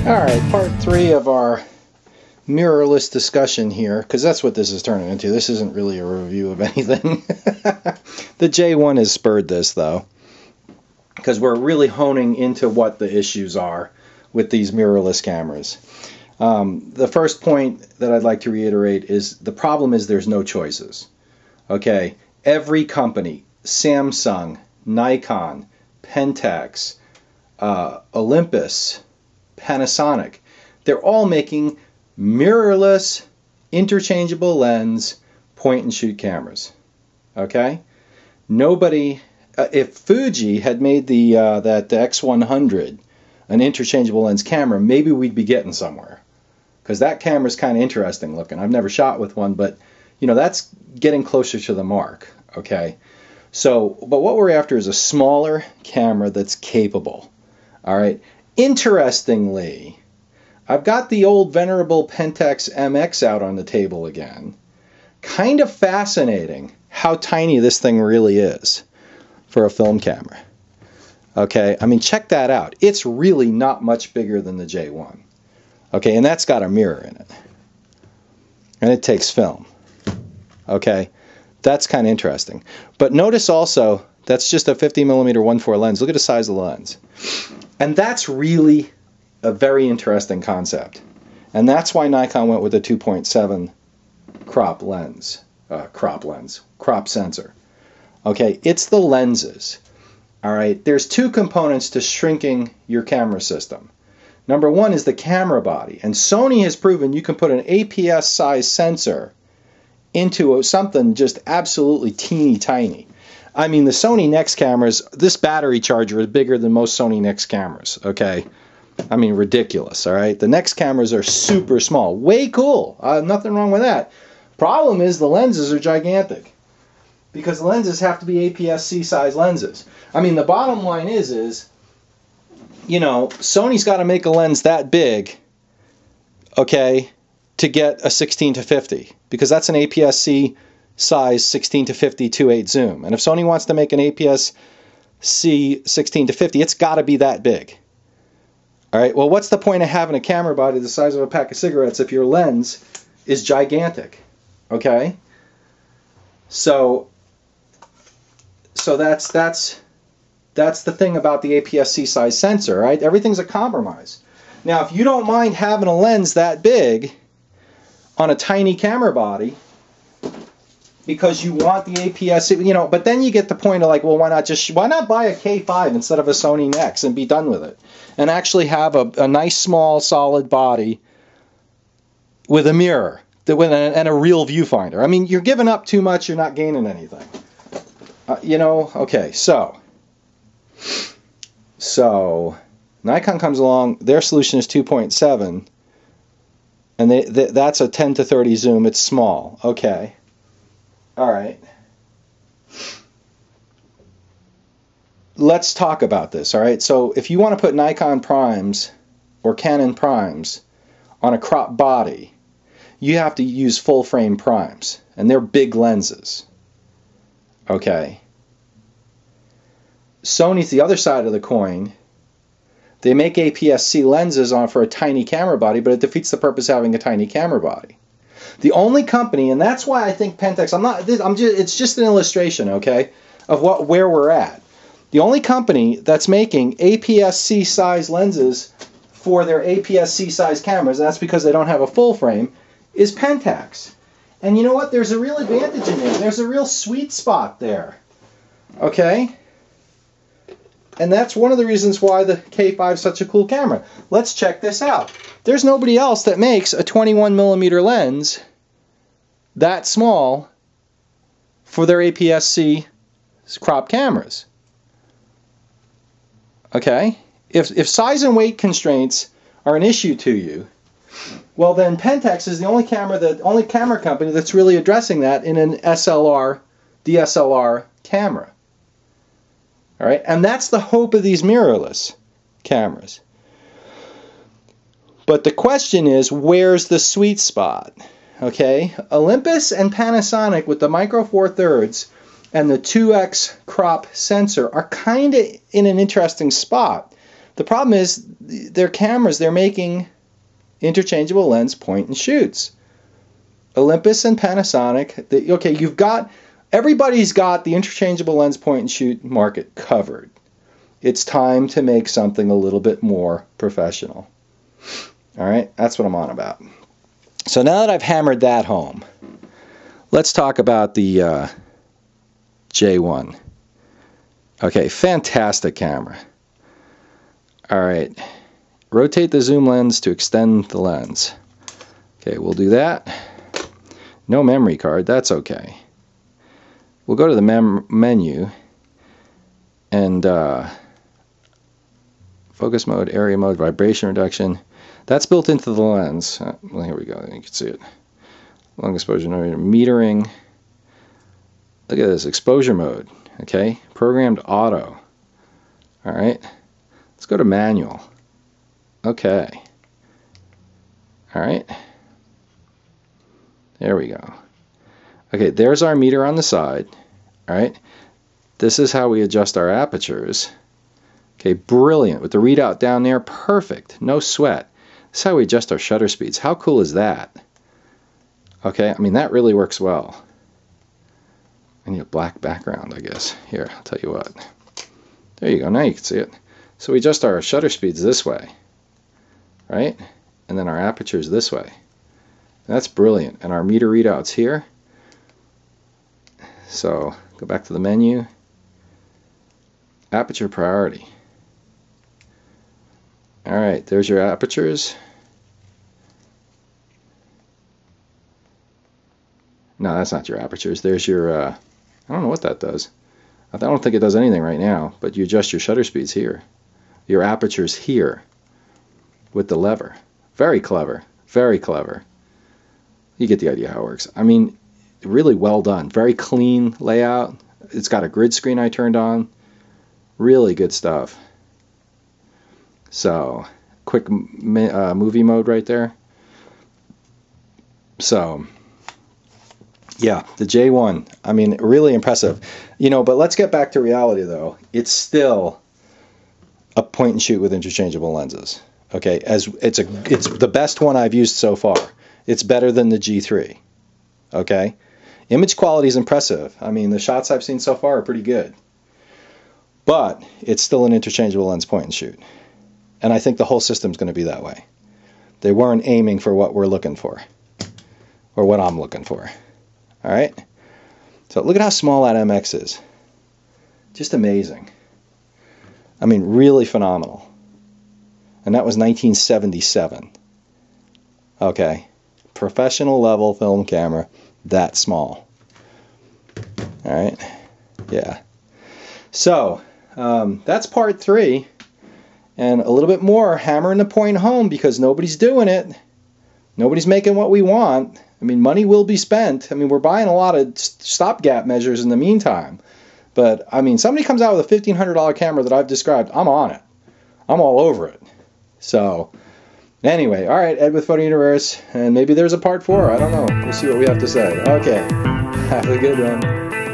Alright, part 3 of our mirrorless discussion here, because that's what this is turning into. This isn't really a review of anything. The J1 has spurred this, though, because we're really honing into what the issues are with these mirrorless cameras. The first point that I'd like to reiterate is the problem is there's no choices. Okay, every company, Samsung, Nikon, Pentax, Olympus, Panasonic, they're all making mirrorless, interchangeable lens, point-and-shoot cameras. Okay? Nobody, if Fuji had made the X100 an interchangeable lens camera, maybe we'd be getting somewhere. Because that camera's kind of interesting looking. I've never shot with one, but you know, that's getting closer to the mark. Okay? So, but what we're after is a smaller camera that's capable. All right? Interestingly, I've got the old venerable Pentax MX out on the table again. Kind of fascinating how tiny this thing really is for a film camera. Okay, I mean, check that out. It's really not much bigger than the J1. Okay, and that's got a mirror in it. And it takes film. Okay, that's kind of interesting. But notice also, that's just a 50mm 1.4 lens. Look at the size of the lens. And that's really a very interesting concept. And that's why Nikon went with a 2.7 crop sensor. Okay, it's the lenses. All right, there's two components to shrinking your camera system. Number one is the camera body. And Sony has proven you can put an APS size sensor into something just absolutely teeny tiny. I mean, the Sony Nex cameras, this battery charger is bigger than most Sony Nex cameras, okay? I mean, ridiculous, all right? The Nex cameras are super small. Way cool. Nothing wrong with that. Problem is the lenses are gigantic because the lenses have to be APS-C size lenses. I mean, the bottom line is, you know, Sony's got to make a lens that big, okay, to get a 16-50 because that's an APS-C size 16-50 2.8 zoom. And if Sony wants to make an APS-C 16-50, it's got to be that big. All right, well, what's the point of having a camera body the size of a pack of cigarettes if your lens is gigantic? Okay? So that's the thing about the APS-C size sensor, right? Everything's a compromise. Now, if you don't mind having a lens that big on a tiny camera body, because you want the APS-C, you know, but then you get the point of like, well, why not buy a K5 instead of a Sony Nex and be done with it, and actually have a nice small solid body with a mirror and a real viewfinder. I mean, you're giving up too much, you're not gaining anything. You know, okay, so Nikon comes along, their solution is 2.7, and that's a 10-30 zoom. It's small. Okay. All right. Let's talk about this, all right? So if you want to put Nikon primes or Canon primes on a crop body, you have to use full frame primes, and they're big lenses. Okay. Sony's the other side of the coin. They make APS-C lenses for a tiny camera body, but it defeats the purpose of having a tiny camera body. The only company, and that's why I think Pentax, it's just an illustration, okay, of where we're at. The only company that's making APS-C size lenses for their APS-C size cameras, and that's because they don't have a full frame, is Pentax. And you know what? There's a real advantage in there. There's a real sweet spot there. Okay? And that's one of the reasons why the K5 is such a cool camera. Let's check this out. There's nobody else that makes a 21mm lens that small for their APS-C crop cameras. Okay? If size and weight constraints are an issue to you, well then Pentax is the only camera company that's really addressing that in an DSLR camera. All right, and that's the hope of these mirrorless cameras. But the question is, where's the sweet spot? Okay, Olympus and Panasonic with the Micro Four Thirds and the 2x crop sensor are kind of in an interesting spot The problem is their cameras, they're making interchangeable lens point and shoots. Olympus and Panasonic, okay, everybody's got the interchangeable lens point and shoot market covered. It's time to make something a little bit more professional. All right, that's what I'm on about. So now that I've hammered that home, let's talk about the J1. Okay, fantastic camera. All right, rotate the zoom lens to extend the lens. Okay, we'll do that. No memory card, that's okay. We'll go to the menu and focus mode, area mode, vibration reduction. That's built into the lens. Well, here we go, you can see it. Long exposure metering. Look at this, exposure mode. Okay, programmed auto. All right, let's go to manual. Okay. All right. There we go. Okay, there's our meter on the side. All right. This is how we adjust our apertures. Okay, brilliant. With the readout down there, perfect. No sweat. This is how we adjust our shutter speeds. How cool is that? Okay, I mean, that really works well. I need a black background, I guess. Here, I'll tell you what. There you go. Now you can see it. So we adjust our shutter speeds this way, right? And then our apertures this way. That's brilliant. And our meter readouts here. So go back to the menu. Aperture priority. All right, there's your apertures. No, that's not your apertures. There's your, I don't know what that does. I don't think it does anything right now, but you adjust your shutter speeds here. Your apertures here with the lever. Very clever. Very clever. You get the idea how it works. I mean, really well done. Very clean layout. It's got a grid screen I turned on. Really good stuff. So, quick movie mode right there. So, yeah, the J1. I mean, really impressive. You know, but let's get back to reality though. It's still a point and shoot with interchangeable lenses. Okay, it's the best one I've used so far. It's better than the G3. Okay, image quality is impressive. I mean, the shots I've seen so far are pretty good. But it's still an interchangeable lens point and shoot. And I think the whole system's going to be that way. They weren't aiming for what we're looking for. Or what I'm looking for. Alright? So look at how small that MX is. Just amazing. I mean, really phenomenal. And that was 1977. Okay. Professional level film camera. That small. Alright? Yeah. So, that's part 3. And a little bit more hammering the point home because nobody's doing it. Nobody's making what we want. I mean, money will be spent. I mean, we're buying a lot of stopgap measures in the meantime. But, I mean, somebody comes out with a $1,500 camera that I've described, I'm on it. I'm all over it. So, anyway, all right, Ed with Photo Universe. And maybe there's a part 4. I don't know. We'll see what we have to say. Okay. Have a good one.